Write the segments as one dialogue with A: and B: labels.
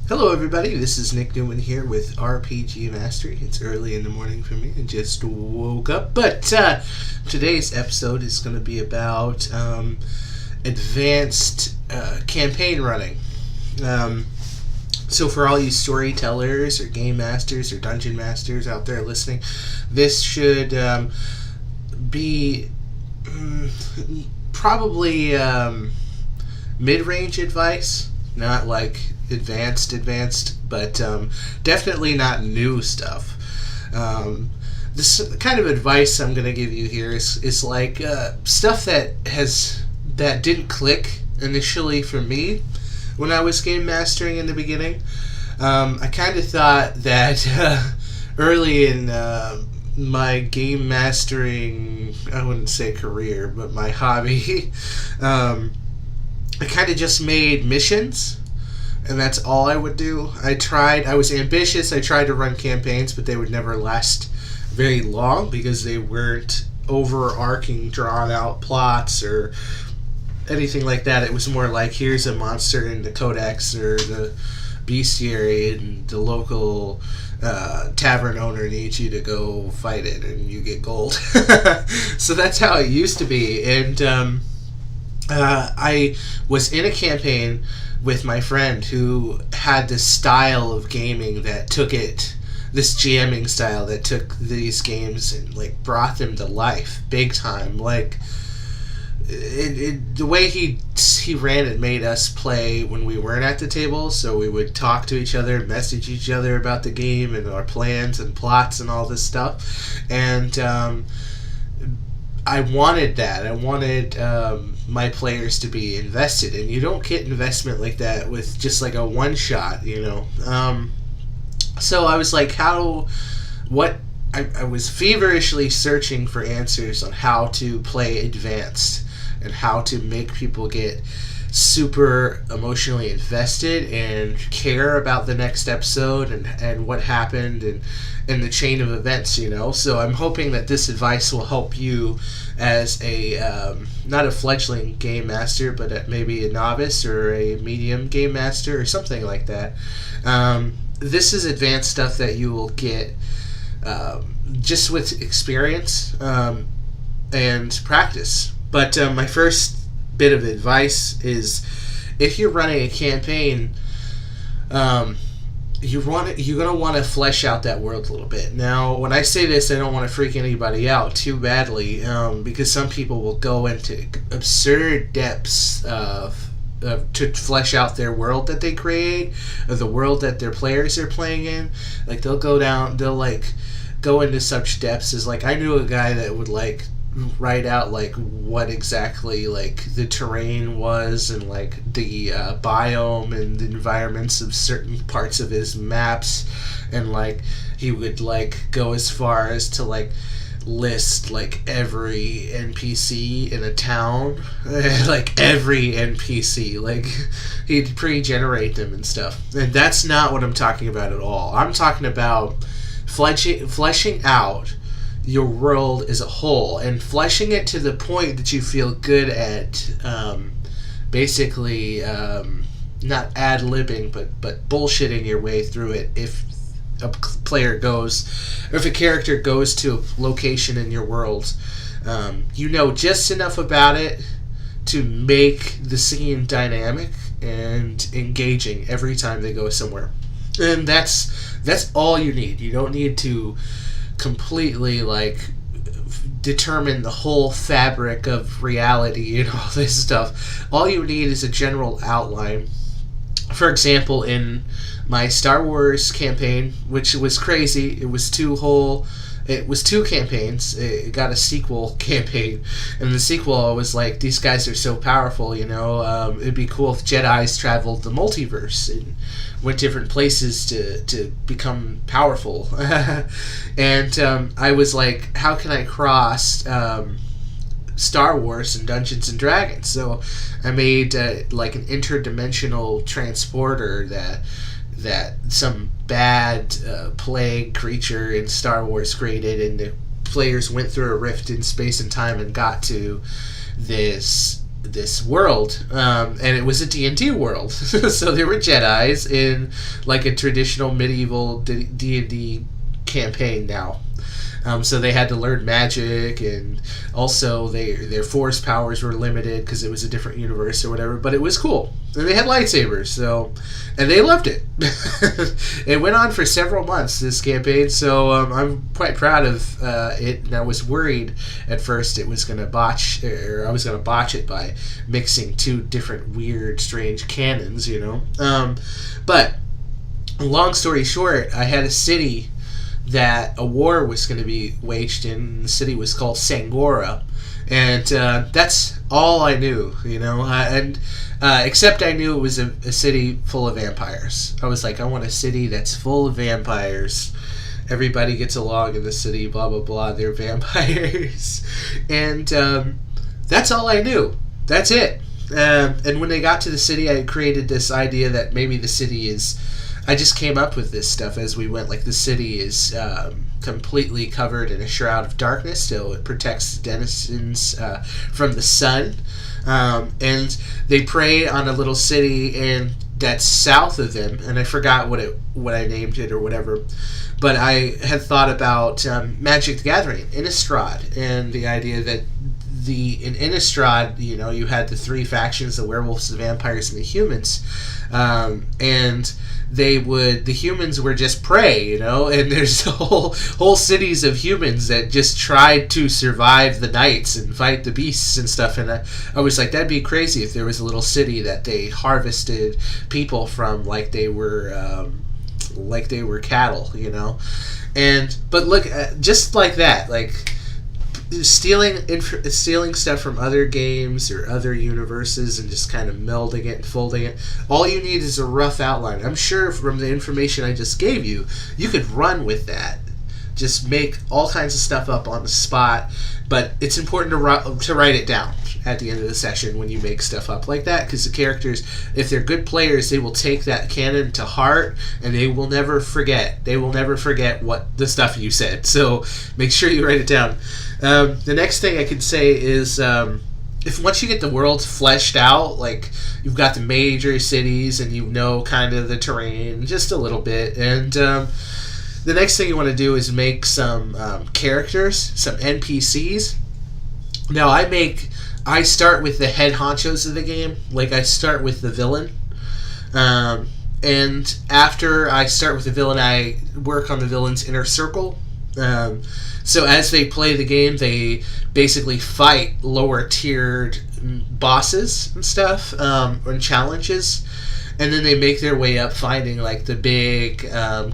A: Hello, everybody. This is Nick Newman here with RPG Mastery. It's early in the morning for me. I just woke up. But today's episode is going to be about advanced campaign running. So, for all you storytellers or game masters or dungeon masters out there listening, this should be probably mid-range advice, not like advanced, but definitely not new stuff. This kind of advice I'm going to give you here is like stuff that didn't click initially for me when I was game mastering in the beginning. I kind of thought that early in my game mastering, I wouldn't say career, but my hobby, I kind of just made missions, and that's all I would do. I was ambitious, I tried to run campaigns, but they would never last very long because they weren't overarching, drawn out plots or anything like that. It was more like, here's a monster in the codex or the bestiary, and the local tavern owner needs you to go fight it, and you get gold. So that's how it used to be. And I was in a campaign with my friend who had this style of gaming that took it, this jamming style that took these games and like brought them to life big time. Like the way he ran it made us play when we weren't at the table, so we would talk to each other, message each other about the game and our plans and plots and all this stuff. And I wanted that. I wanted my players to be invested, and you don't get investment like that with just like a one shot, you know. So I was like, I was feverishly searching for answers on how to play advanced and how to make people get super emotionally invested and care about the next episode and what happened and the chain of events, you know. So I'm hoping that this advice will help you as a not a fledgling game master, but maybe a novice or a medium game master or something like that. This is advanced stuff that you will get just with experience and practice. But my first bit of advice is, if you're running a campaign, you're gonna want to flesh out that world a little bit. Now, when I say this, I don't want to freak anybody out too badly, because some people will go into absurd depths to flesh out their world that they create, or the world that their players are playing in. Like they'll go into such depths as, like, I knew a guy that would like write out like what exactly like the terrain was and like the biome and the environments of certain parts of his maps, and like he would like go as far as to like list like every NPC in a town, like every NPC, like he'd pre-generate them and stuff. And that's not what I'm talking about at all. I'm talking about fleshing out your world as a whole and fleshing it to the point that you feel good at basically not ad-libbing but bullshitting your way through it. If a player goes, or if a character goes to a location in your world, you know just enough about it to make the scene dynamic and engaging every time they go somewhere. And that's all you need. You don't need to completely like determine the whole fabric of reality and all this stuff. All you need is a general outline. For example, in my Star Wars campaign, which was crazy, it was two campaigns. It got a sequel campaign, and the sequel, I was like, these guys are so powerful, you know. It'd be cool if Jedis traveled the multiverse and went different places to become powerful. And I was like, how can I cross Star Wars and Dungeons and Dragons? So I made like an interdimensional transporter that some bad plague creature in Star Wars created, and the players went through a rift in space and time and got to this this world, and it was a D&D world. So there were Jedis in like a traditional medieval D&D campaign now. So they had to learn magic, and also their force powers were limited because it was a different universe or whatever. But it was cool, and they had lightsabers, and they loved it. It went on for several months, this campaign. So I'm quite proud of it. And I was worried at first it was going to botch, or I was going to botch it by mixing two different weird, strange canons, But long story short, I had a city that a war was going to be waged in. And the city was called Sangora, and that's all I knew, except I knew it was a city full of vampires. I was like, I want a city that's full of vampires. Everybody gets along in the city, blah blah blah. They're vampires, and that's all I knew. That's it. And when they got to the city, I created this idea that maybe the city is. I just came up with this stuff as we went. Like, the city is completely covered in a shroud of darkness, so it protects the denizens from the sun. And they prey on a little city and that's south of them, and I forgot what I named it or whatever. But I had thought about Magic the Gathering, Innistrad, and the idea that in Innistrad, you had the three factions: the werewolves, the vampires, and the humans. And the humans were just prey, and there's whole cities of humans that just tried to survive the nights and fight the beasts and stuff. And I was like, that'd be crazy if there was a little city that they harvested people from like they were cattle, But look, just like that, like stealing stuff from other games or other universes and just kind of melding it and folding it. All you need is a rough outline. I'm sure from the information I just gave you, you could run with that. Just make all kinds of stuff up on the spot, but it's important to write it down at the end of the session when you make stuff up like that, because the characters, if they're good players, they will take that canon to heart and they will never forget. They will never forget what the stuff you said. So make sure you write it down. The next thing I could say is if once you get the world fleshed out, like you've got the major cities and kind of the terrain just a little bit, and the next thing you want to do is make some characters, some NPCs. Now I start with the head honchos of the game. Like, I start with the villain. And after I start with the villain, I work on the villain's inner circle. So as they play the game, they basically fight lower tiered bosses and stuff, and challenges. And then they make their way up, finding like the big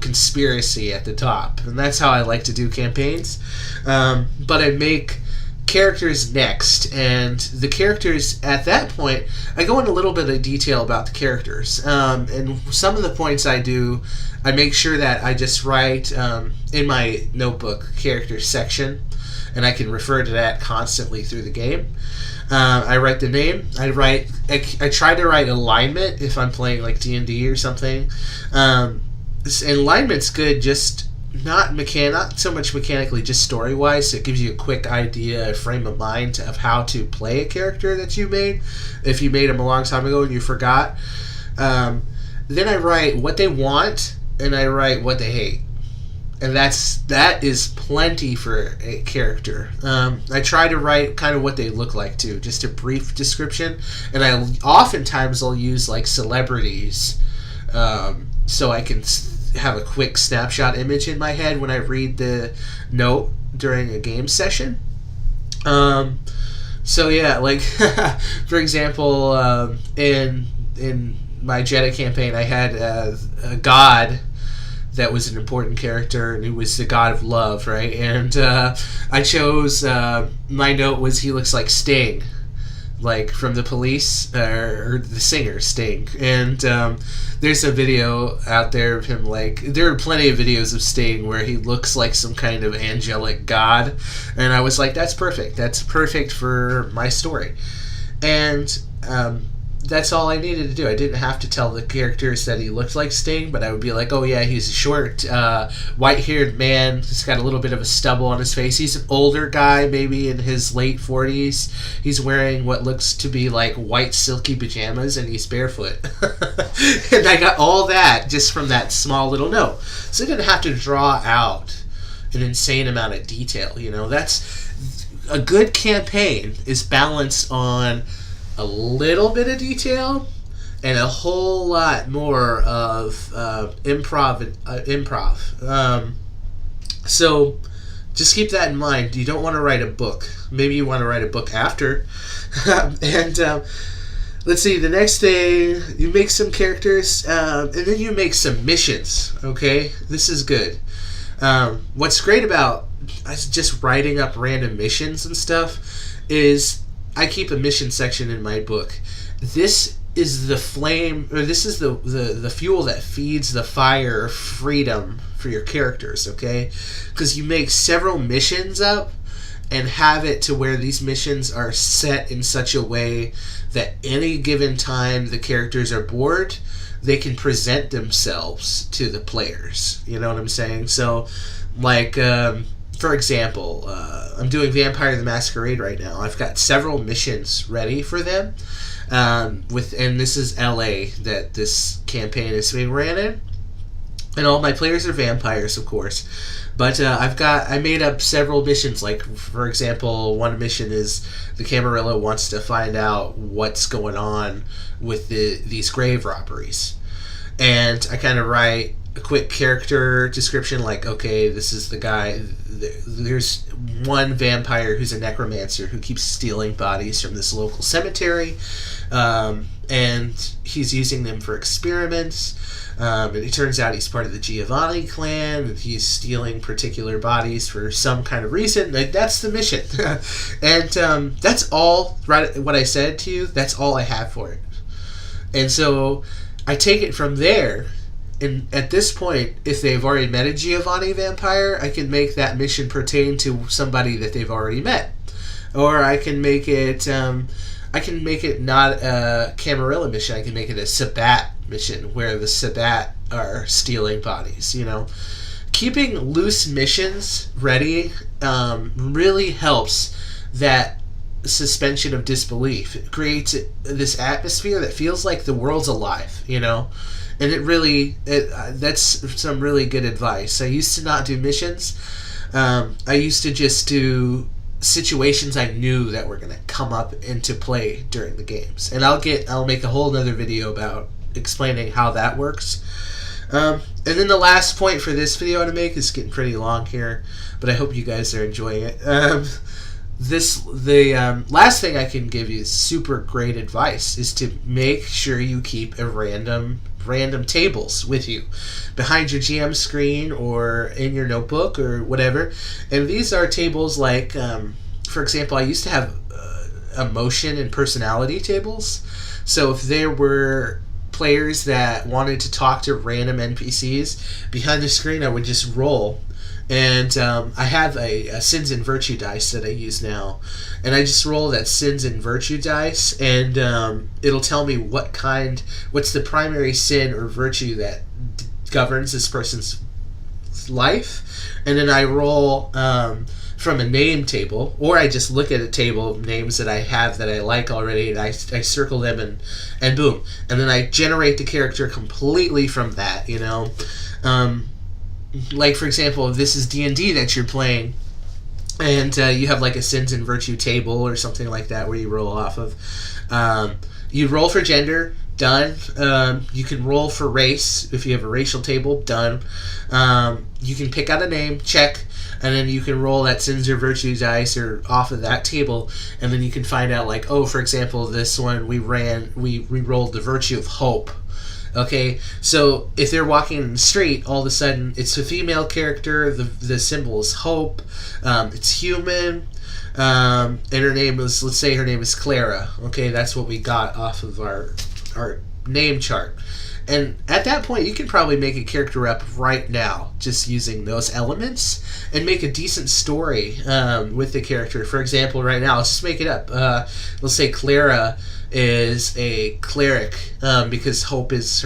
A: conspiracy at the top. And that's how I like to do campaigns. But I make characters next, and the characters at that point, I go into a little bit of detail about the characters. And some of the points I do, I make sure that I just write in my notebook character section, and I can refer to that constantly through the game. I write the name. I try to write alignment if I'm playing like D&D or something. Alignment's good, just not so much mechanically, just story wise. It gives you a quick idea, a frame of mind of how to play a character that you made, if you made them a long time ago and you forgot. Then I write what they want and I write what they hate. And that is plenty for a character. I try to write kind of what they look like too, just a brief description. And I'll use like celebrities, so I can have a quick snapshot image in my head when I read the note during a game session. So yeah, like for example, in my Jedi campaign, I had a god that was an important character, and he was the god of love, right? And I chose, my note was he looks like Sting, like from the Police, or the singer Sting. And there's a video out there of him, like, there are plenty of videos of Sting where he looks like some kind of angelic god, and I was like, that's perfect for my story. And that's all I needed to do. I didn't have to tell the characters that he looked like Sting, but I would be like, oh yeah, he's a short, white-haired man. He's got a little bit of a stubble on his face. He's an older guy, maybe in his late 40s. He's wearing what looks to be like white silky pajamas, and he's barefoot. And I got all that just from that small little note. So I didn't have to draw out an insane amount of detail. You know, that's a good campaign is balanced on a little bit of detail and a whole lot more of improv. So just keep that in mind. You don't want to write a book. Maybe you want to write a book after. And let's see, the next day you make some characters, and then you make some missions. Okay, this is good. What's great about just writing up random missions and stuff is I keep a mission section in my book. This is the flame, or this is the fuel that feeds the fire of freedom for your characters, okay? Because you make several missions up and have it to where these missions are set in such a way that any given time the characters are bored, they can present themselves to the players. You know what I'm saying? So, like, for example, I'm doing Vampire the Masquerade right now. I've got several missions ready for them. And this is LA that this campaign is being ran in. And all my players are vampires, of course. But I made up several missions. Like, for example, one mission is the Camarilla wants to find out what's going on with these grave robberies. And I kind of write a quick character description, like, okay, this is the guy. There's one vampire who's a necromancer who keeps stealing bodies from this local cemetery, and he's using them for experiments. And it turns out he's part of the Giovanni clan, and he's stealing particular bodies for some kind of reason. Like, that's the mission. And that's all, right, what I said to you, that's all I have for it. And so I take it from there, and at this point, if they've already met a Giovanni vampire, I can make that mission pertain to somebody that they've already met. Or I can make it not a Camarilla mission, I can make it a Sabbat mission, where the Sabbat are stealing bodies, you know. Keeping loose missions ready really helps that suspension of disbelief. It creates this atmosphere that feels like the world's alive, you know. And that's some really good advice. I used to not do missions. I used to just do situations I knew that were going to come up into play during the games. And I'll make a whole other video about explaining how that works. And then the last point for this video to make is getting pretty long here, but I hope you guys are enjoying it. The last thing I can give you is super great advice is to make sure you keep a random tables with you behind your GM screen or in your notebook or whatever. And these are tables like, for example, I used to have emotion and personality tables. So if there were players that wanted to talk to random NPCs, behind the screen I would just roll. And I have a Sins and Virtue dice that I use now. And I just roll that Sins and Virtue dice, and it'll tell me what's the primary sin or virtue that governs this person's life. And then I roll from a name table, or I just look at a table of names that I have that I like already, and I circle them, and boom. And then I generate the character completely from that, you know. Like, for example, if this is D&D that you're playing, and you have like a Sins and Virtue table or something like that where you roll off of, you roll for gender, done. You can roll for race if you have a racial table, done. You can pick out a name, check, and then you can roll that Sins or Virtue dice or off of that table, and then you can find out, like, oh, for example, this one we rolled the Virtue of Hope. Okay, so if they're walking in the street, all of a sudden it's a female character, the symbol is hope, it's human, and her name is, let's say her name is Clara. Okay, that's what we got off of our name chart. And at that point, you can probably make a character up right now just using those elements and make a decent story with the character. For example, right now, let's just make it up. Let's say Clara is a cleric, because Hope is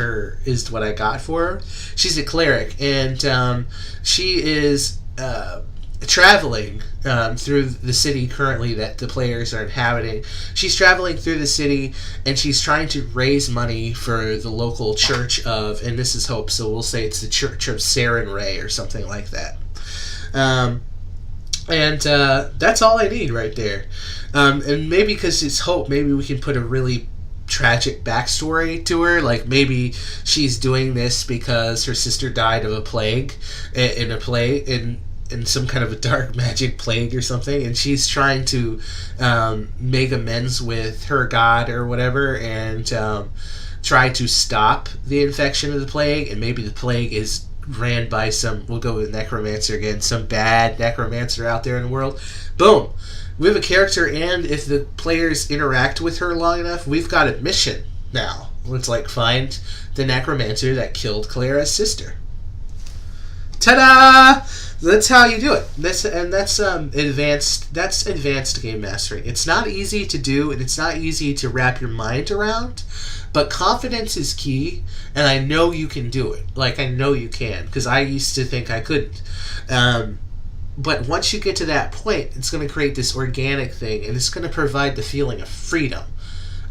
A: what I got for her. She's a cleric, and she is traveling through the city currently that the players are inhabiting. She's traveling through the city, and she's trying to raise money for the local church of, and this is Hope, so we'll say it's the Church of Saren Ray or something like that. And that's all I need right there. And maybe because it's Hope, maybe we can put a really tragic backstory to her. Like maybe she's doing this because her sister died of a plague in some kind of a dark magic plague or something, and she's trying to make amends with her god or whatever, and try to stop the infection of the plague. And maybe the plague is ran by some, we'll go with necromancer again, some bad necromancer out there in the world. Boom, we have a character, and if the players interact with her long enough, we've got a mission now. It's like find the necromancer that killed Clara's sister. Ta-da! That's how you do it. That's advanced game mastering. It's not easy to do, and it's not easy to wrap your mind around, but confidence is key, and I know you can do it. Like, I know you can, because I used to think I couldn't. But once you get to that point, it's going to create this organic thing, and it's going to provide the feeling of freedom.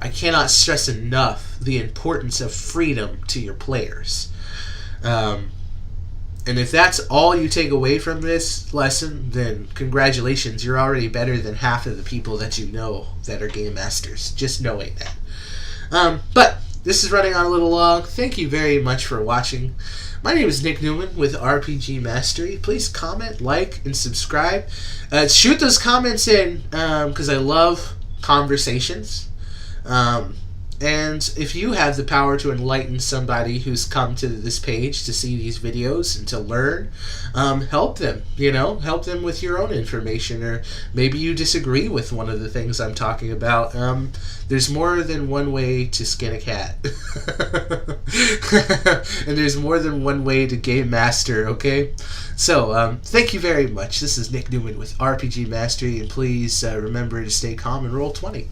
A: I cannot stress enough the importance of freedom to your players. And if that's all you take away from this lesson, then congratulations, you're already better than half of the people that you know that are game masters, just knowing that. But this is running on a little long. Thank you very much for watching. My name is Nick Newman with RPG Mastery. Please comment, like, and subscribe. Shoot those comments in, because I love conversations. And if you have the power to enlighten somebody who's come to this page to see these videos and to learn, help them, help them with your own information, or maybe you disagree with one of the things I'm talking about. There's more than one way to skin a cat. And there's more than one way to game master, okay? So, thank you very much. This is Nick Newman with RPG Mastery, and please remember to stay calm and roll 20.